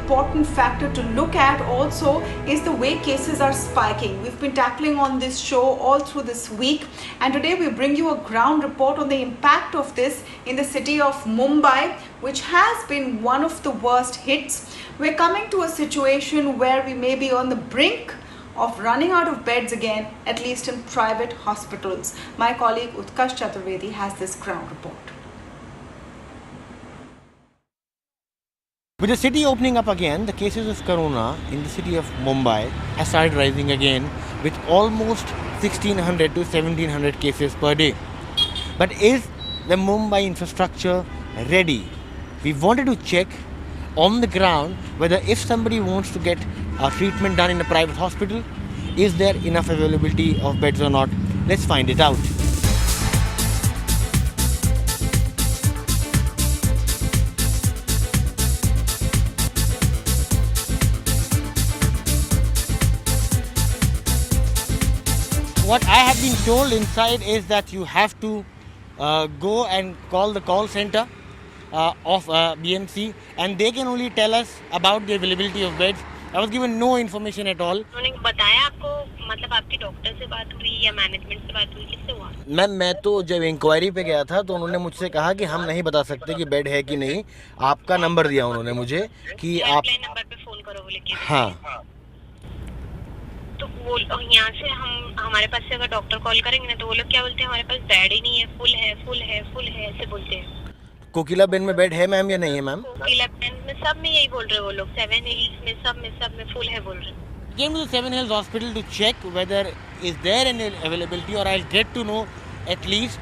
important factor to look at also is the way cases are spiking. We've been tackling on this show all through this week, and today we bring you a ground report on the impact of this in the city of Mumbai, which has been one of the worst hits. We're coming to a situation where we may be on the brink of running out of beds again, at least in private hospitals. My colleague Utkarsh Chaturvedi has this ground report. With the city opening up again, the cases of corona in the city of Mumbai have started rising again with almost 1600 to 1700 cases per day. But is the Mumbai infrastructure ready? We wanted to check on the ground whether if somebody wants to get a treatment done in a private hospital, is there enough availability of beds or not? Let's find it out. What I have been told inside is that you have to go and call the call center of BMC, and they can only tell us about the availability of beds. I was given no information at all. उन्होंने बताया आपको, मतलब आपकी doctor से बात हुई या management से बात हुई, किससे हुआ? मैम, मैं तो जब इंक्वायरी पे गया था तो उन्होंने मुझसे कहा कि हम नहीं बता सकते कि बेड है कि नहीं. आपका नंबर दिया उन्होंने मुझे कि आप नंबर पे फोन करो बोले कि हाँ. तो वो यहाँ से हम हमारे पास से अगर डॉक्टर कॉल करेंगे ना तो वो लोग क्या बोलते हैं, हमारे पास बेड ही नहीं है, फुल है फुल है फुल है ऐसे बोलते हैं. कोकिला बेन में बेड है मैम या नहीं है मैम? कोकिला बेन में सब में यही बोल रहे हैं वो लोग. 7 हिल्स में सब में फुल है बोल रहे हैं. Came to the Seven Hills Hospital to check whether is there any availability, or I'll get to know at least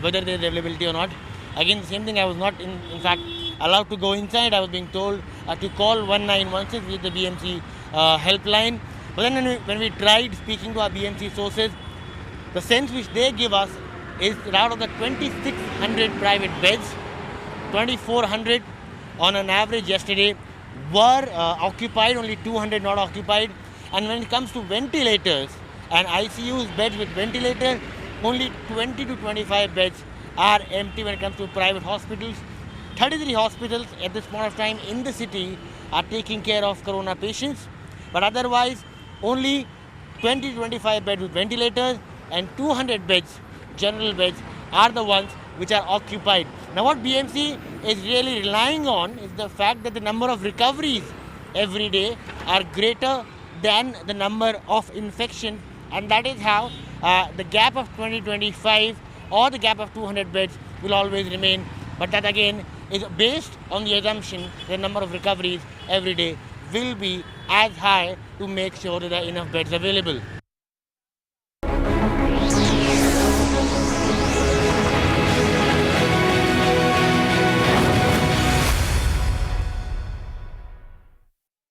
whether there is availability or not. Again, the same thing, I was not in fact allowed to go inside. I was being told to call 1916 with the BMC helpline. But then when we tried speaking to our BMC sources, the sense which they give us is that out of the 2,600 private beds, 2,400 on an average yesterday were occupied, only 200 not occupied. And when it comes to ventilators and ICUs, beds with ventilators, only 20 to 25 beds are empty when it comes to private hospitals. 33 hospitals at this point of time in the city are taking care of corona patients, but otherwise only 20 to 25 beds with ventilators and 200 beds, general beds, are the ones which are occupied. Now what BMC is really relying on is the fact that the number of recoveries every day are greater than the number of infections, and that is how the gap of 2025 or the gap of 200 beds will always remain. But that again is based on the assumption that the number of recoveries every day will be as high to make sure that there are enough beds available.